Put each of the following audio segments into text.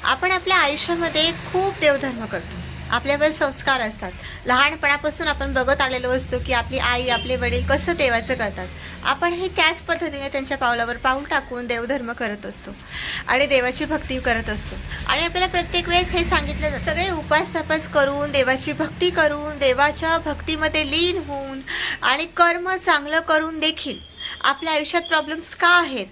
आपण आपल्या आयुष्यामध्ये खूप देवधर्म करतो. आपल्यावर संस्कार असतात. लहानपणापासून आपण बघत आलेलो असतो की आपली आई, आपले वडील कसं देवाचं करतात. आपण हे त्याच पद्धतीने त्यांच्या पावलावर पाऊल टाकून देवधर्म करत असतो आणि देवाची भक्ती करत असतो. आणि आपल्याला प्रत्येक वेळेस हे सांगितलं जातं, सगळे उपास तपास करून, देवाची भक्ती करून, देवाच्या भक्तीमध्ये लीन होऊन आणि कर्म चांगलं करून देखील आपल्या आयुष्यात प्रॉब्लेम्स का आहेत,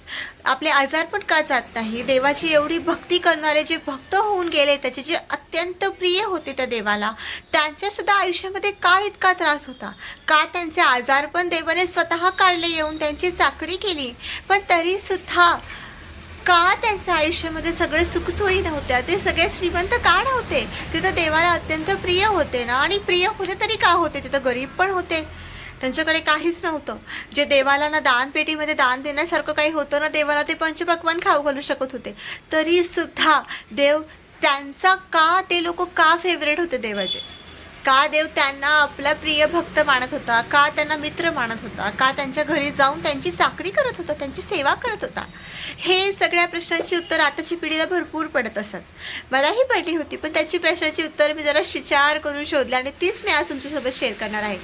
आपले आजार पण का जात नाही. देवाची एवढी भक्ती करणारे जे भक्त होऊन गेले, त्याचे जे अत्यंत प्रिय होते त्या देवाला, त्यांच्यासुद्धा आयुष्यामध्ये का इतका त्रास होता, का त्यांचे आजार पण देवाने स्वतः काढले, येऊन त्यांची चाकरी केली, पण तरीसुद्धा का त्यांच्या आयुष्यामध्ये सगळे सुखसोयी नव्हत्या, ते सगळे श्रीमंत का नव्हते. तिथं देवाला अत्यंत प्रिय होते ना, आणि प्रिय होते तरी का होते, तिथं गरीब पण होते, त्यांच्याकडे काहीच नव्हतं. जे देवाला ना दानपेटीमध्ये दान देण्यासारखं काही होतं ना, देवाला ते पंचपक्वान्न खाऊ घालू शकत होते, तरीसुद्धा देव त्यांचा का, ते लोक का फेवरेट होते देवाचे, का देव त्यांना आपला प्रिय भक्त मानत होता, का त्यांना मित्र मानत होता, का त्यांच्या घरी जाऊन त्यांची चाकरी करत होता, त्यांची सेवा करत होता. हे सगळ्या प्रश्नांची उत्तर आताची पिढीला भरपूर पडत असतात. मलाही पडली होती, पण त्याची प्रश्नाची उत्तर मी जरा विचार करून शोधली आणि तीच मी आज तुमच्यासोबत शेअर करणार आहे.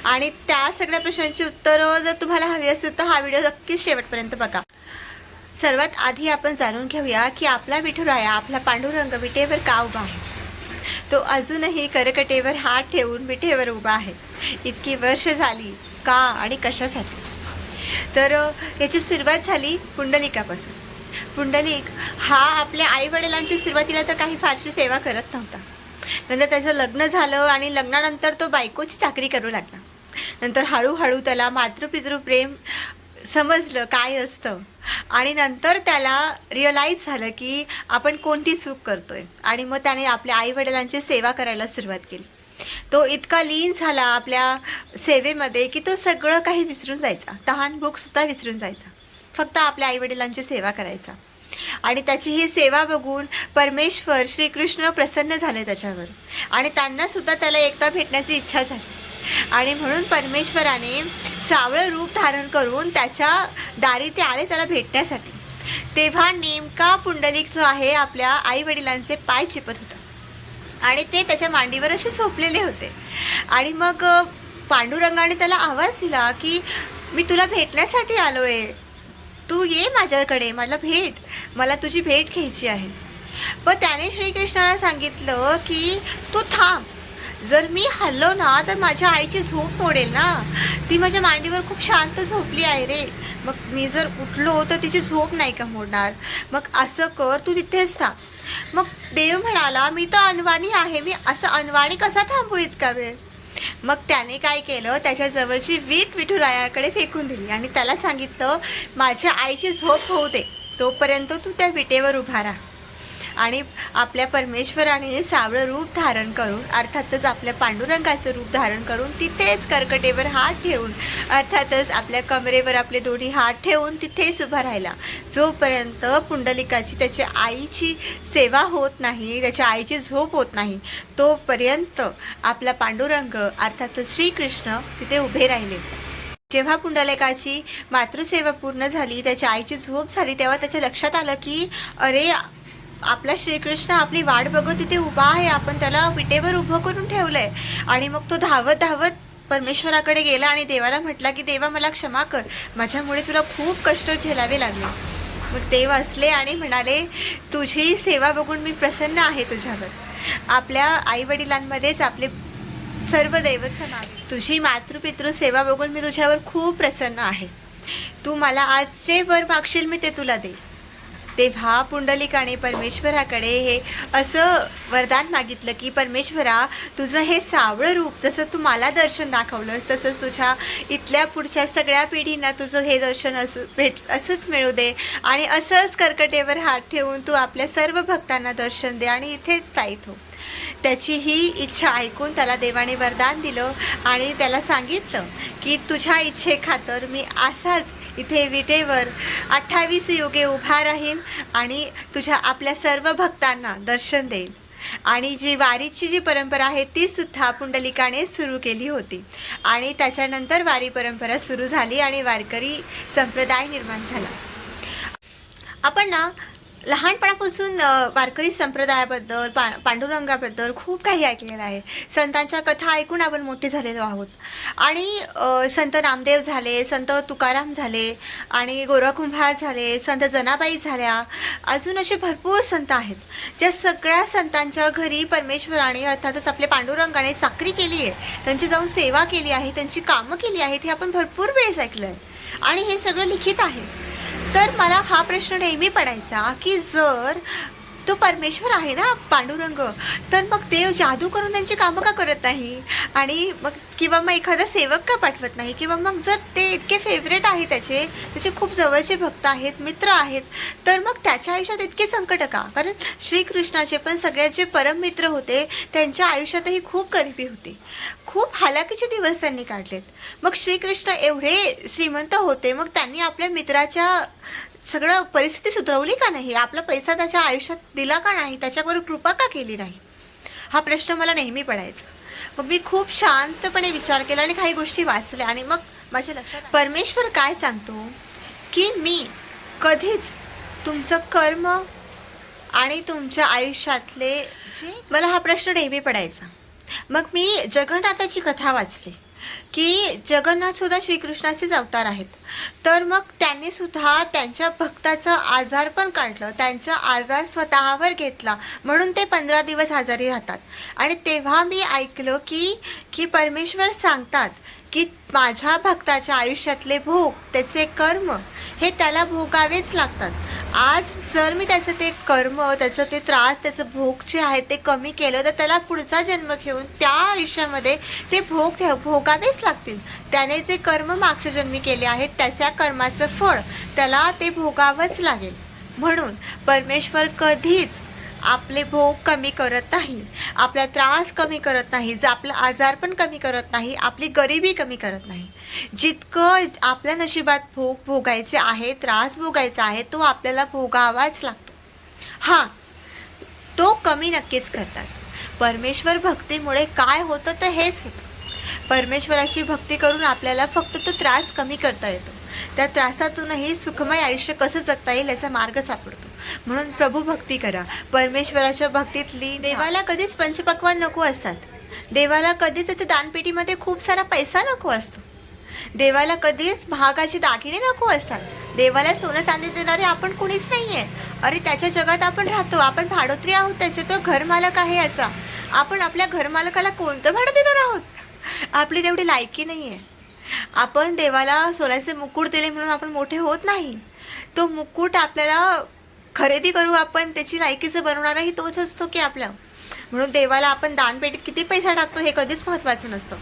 आणि त्या सगळ्या प्रश्नांची उत्तरं जर तुम्हाला हवी असतील तर हा व्हिडिओ नक्कीच शेवटपर्यंत बघा. सर्वात आधी आपण जाणून घेऊया की आपला विठुराया, आपला पांडुरंग विटेवर का उभा आहे. तो अजूनही करकटेवर हात ठेवून विटेवर उभा आहे. इतकी वर्ष झाली का आणि कशासाठी. तर याची सुरुवात झाली पुंडलिकापासून. पुंडलिक हा आपल्या आईवडिलांची सुरुवातीला तर काही फारशी सेवा करत नव्हता. नंतर त्याचं लग्न झालं आणि लग्नानंतर तो बायकोची चाकरी करू लागला. नंतर हळूहळू त्याला मातृपितृ प्रेम समजलं काय असतं, आणि नंतर त्याला रिअलाईज झालं की आपण कोणती चूक करतोय, आणि मग त्याने आपल्या आईवडिलांची सेवा करायला सुरुवात केली. तो इतका लीन झाला आपल्या सेवेमध्ये की तो सगळं काही विसरून जायचा, तहान भूकसुद्धा विसरून जायचा, फक्त आपल्या आईवडिलांची सेवा करायचा. आणि त्याची ही सेवा बघून परमेश्वर श्रीकृष्ण प्रसन्न झाले त्याच्यावर, आणि त्यांनासुद्धा त्याला एकदा भेटण्याची इच्छा झाली. आणि म्हणून परमेश्वराने सावळं रूप धारण करून त्याच्या दारी ते आले त्याला भेटण्यासाठी. तेव्हा नेमका पुंडलिक जो आहे आपल्या आईवडिलांचे पाय चिपत होता आणि ते त्याच्या मांडीवर असे झोपलेले होते. आणि मग पांडुरंगाने त्याला आवाज दिला की मी तुला भेटण्यासाठी आलो आहे, तू ये माझ्याकडे, मला भेट, मला तुझी भेट घ्यायची आहे. पण त्याने श्रीकृष्णाला सांगितलं की तू थांब, जर मी हल्लो ना तर माझ्या आईची झोप मोडेल ना, ती माझ्या मांडीवर खूप शांत झोपली आहे रे, मग मी जर उठलो तर तिची झोप नाही का मोडणार, मग असं कर, तू तिथेच थांब. मग देव म्हणाला मी तर अनवाणी आहे, मी असं अनवाणी कसा थांबू इतका वेळ. मग त्याने काय केलं, त्याच्या जवळची वीट विठुरायाकडे फेकून दिली आणि त्याला सांगितलं माझ्या आईची झोप होऊ दे, तोपर्यंत तू त्या विटेवर उभा राहा. आणि आपल्या परमेश्वराने सावळं रूप धारण करून, अर्थातच आपल्या पांडुरंगाचं रूप धारण करून, तिथेच कर्कटेवर हात ठेवून, अर्थातच आपल्या कमरेवर आपले दोन्ही हात ठेवून तिथेच उभा राहिला. जोपर्यंत पुंडलिकाची त्याच्या आईची सेवा होत नाही, त्याच्या आईची झोप होत नाही, तोपर्यंत आपला पांडुरंग अर्थातच श्रीकृष्ण तिथे उभे राहिले. जेव्हा पुंडलिकाची मातृसेवा पूर्ण झाली, त्याच्या आईची झोप झाली, तेव्हा त्याच्या लक्षात आलं की अरे आपला श्रीकृष्ण आपली वाट बघत तिथे उभा आहे, आपण त्याला विटेवर उभं करून ठेवलं आहे. आणि मग तो धावत धावत परमेश्वराकडे गेला आणि देवाला म्हटला की देवा मला क्षमा कर, माझ्यामुळे तुला खूप कष्ट झेलावे लागले. मग देव असले आणि म्हणाले तुझी सेवा बघून मी प्रसन्न आहे तुझ्यावर. आपल्या आईवडिलांमध्येच आपले सर्व दैवत समावे, तुझी मातृपितृ सेवा बघून मी तुझ्यावर खूप प्रसन्न आहे, तू मला आज जे वर मागशील मी ते तुला दे. तेव्हा पुंडलिकाने परमेश्वराकडे हे असं वरदान मागितलं की परमेश्वरा तुझं हे सावळं रूप जसं तू मला दर्शन दाखवलं तसंच तुझ्या इथल्या पुढच्या सगळ्या पिढींना तुझं हे दर्शन असंच मिळू दे, आणि असंच कर्कटेवर हात ठेवून तू आपल्या सर्व भक्तांना दर्शन दे आणि इथेच स्थायिक हो. त्याची ही इच्छा ऐकून त्याला देवाने वरदान दिलं आणि त्याला सांगितलं की तुझ्या इच्छेखातर मी असाच इथे विटेवर 28 युगे उभा राहील आणि तुझ्या आपल्या सर्व भक्तांना दर्शन देईल. आणि जी वारीची जी परंपरा आहे ती सुद्धा पुंडलिकाने सुरू केली होती, आणि त्याच्यानंतर वारी परंपरा सुरू झाली आणि वारकरी संप्रदाय निर्माण झाला. आपण ना लहानपणापासून वारकरी संप्रदायाबद्दल पांडुरंगाबद्दल खूप काही ऐकलेलं आहे. संतांच्या कथा ऐकून आपण मोठे झालेलो आहोत. आणि संत नामदेव झाले, संत तुकाराम झाले आणि गोरखकुंभार झाले, संत जनाबाई झाल्या, अजून असे भरपूर संत आहेत. ज्या सगळ्या संतांच्या घरी परमेश्वराने अर्थातच आपल्या पांडुरंगाने चाकरी केली आहे, त्यांची जाऊन सेवा केली आहे, त्यांची कामं केली आहेत, हे आपण भरपूर वेळेस ऐकलं आहे आणि हे सगळं लिखित आहे. तर मला हा प्रश्न नेहमी पडायचा की जर तो परमेश्वर आहे ना पांडुरंग, तर मग देव जादू करून त्यांची कामं का करत नाही, आणि मग किंवा मग एखादा सेवक का पाठवत नाही, किंवा मग जर ते इतके फेवरेट आहे त्याचे खूप जवळचे भक्त आहेत, मित्र आहेत, तर मग त्याच्या आयुष्यात इतके संकट का? कारण श्रीकृष्णाचे पण सगळ्यात जे परममित्र होते त्यांच्या आयुष्यातही खूप गरिबी होती, खूप हालाकीचे दिवस त्यांनी काढलेत. मग श्रीकृष्ण एवढे श्रीमंत होते, मग त्यांनी आपल्या मित्राच्या सगळं परिस्थिती सुधरवली का नाही, आपला पैसा त्याच्या आयुष्यात दिला का नाही, त्याच्यावर कृपा का केली नाही, हा प्रश्न मला नेहमी पडायचा. मग मी खूप शांतपणे विचार केला आणि काही गोष्टी वाचल्या आणि मग माझ्या लक्षात परमेश्वर काय सांगतो की मी कधीच तुमचं कर्म आणि तुमच्या आयुष्यातले मला हा प्रश्न नेहमी पडायचा. मग मी जगन्नाथाची कथा वाचली की जगन्नाथसुद्धा श्रीकृष्णाचेच अवतार आहेत. तर मग त्यांनी सुद्धा त्यांच्या भक्ताचं आजार पण काढलं, त्यांचा आजार स्वतःवर घेतला, म्हणून ते 15 दिवस आजारी राहतात. आणि तेव्हा मी ऐकलं की परमेश्वर सांगतात की माझ्या भक्ताच्या आयुष्यातले भोग, त्याचे कर्म हे त्याला भोगावेच लागतात. आज जर मी त्याचं ते कर्म, त्याचं ते त्रास, त्याचं भोग जे आहे ते कमी केलं, तर त्याला पुढचा जन्म घेऊन त्या आयुष्यामध्ये ते भोगावेच लागतील. त्याने जे कर्म मागच्या जन्मी केले आहेत त्याच्या कर्माचं फळ त्याला ते भोगावंच लागेल. म्हणून परमेश्वर कधीच आपले भोग कमी करत नाही, आपला त्रास कमी करत नाही, आपला आजार पण कमी करत नाही, आपली गरिबी कमी करत नाही. जितकं आपल्या नशिबात भोग भोगायचे आहे, त्रास भोगायचा आहे, तो आपल्याला भोगावाच लागतो. हां, तो कमी नक्कीच करतात. परमेश्वर भक्तीमुळे काय होतं तर हेच होतं. परमेश्वराची भक्ती करून आपल्याला फक्त तो त्रास कमी करता येतो. त्या त्रासातूनही सुखमय आयुष्य कसं जगता येईल याचा मार्ग सापडतो. म्हणून प्रभू भक्ती करा. परमेश्वराच्या भक्तीतली देवाला कधीच पंचपक्वान्न नको असतात. देवाला कधीच त्याच्या दानपेटीमध्ये खूप सारा पैसा नको असतो. देवाला कधीच महागाचे दागिने नको असतात. देवाला सोनं चांदी देणारे आपण कोणीच नाही आहे. अरे त्याच्या जगात आपण राहतो, आपण भाडोत्री आहोत त्याचे, तो घरमालक आहे याचा. आपण आपल्या घरमालकाला कोणतं भाडं देणार आहोत? आपली तेवढी लायकी नाही आहे. आपण देवाला सोन्याचे मुकुट दिले म्हणून आपण मोठे होत नाही. तो मुकुट आपल्याला खरेदी करू आपण, त्याची लायकीचं बनवणारही तोच असतो की आपला. म्हणून देवाला आपण दानपेटीत किती पैसा टाकतो हे कधीच महत्त्वाचं नसतं.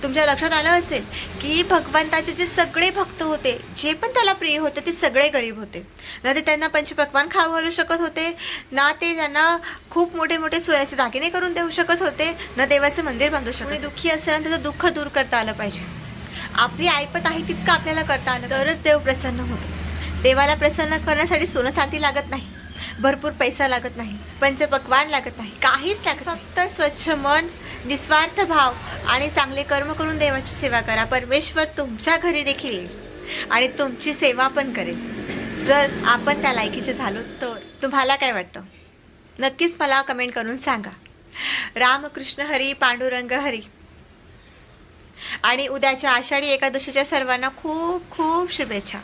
तुमच्या लक्षात आलं असेल की भगवंताचे जे सगळे भक्त होते, जे पण त्याला प्रिय होते, ते सगळे गरीब होते. ना ते त्यांना पंचपक्वान खाऊ घालू शकत होते, ना ते त्यांना खूप मोठे मोठे सोन्याचे दागिने करून देऊ शकत होते, ना देवाचं मंदिर बांधू शकत. दुःखी असताना त्याचं दुःख दूर करता आलं पाहिजे. आपली ऐपत आहे तितकं आपल्याला करता आलं तरच देव प्रसन्न होतो. देवाला प्रसन्न करण्यासाठी सोनं चांदी लागत नाही, भरपूर पैसा लागत नाही, पंचपक्वान लागत नाही, काहीच लागत. फक्त स्वच्छ मन, निस्वार्थ भाव आणि चांगले कर्म करून देवाची सेवा करा. परमेश्वर तुमच्या घरी देखील येईल आणि तुमची सेवा पण करेल, जर आपण त्या लायकीचे झालो तर. तुम्हाला काय वाटतं नक्कीच मला कमेंट करून सांगा. रामकृष्ण हरी, पांडुरंग हरी. आणि उद्याच्या आषाढी एकादशीच्या सर्वांना खूप खूप शुभेच्छा.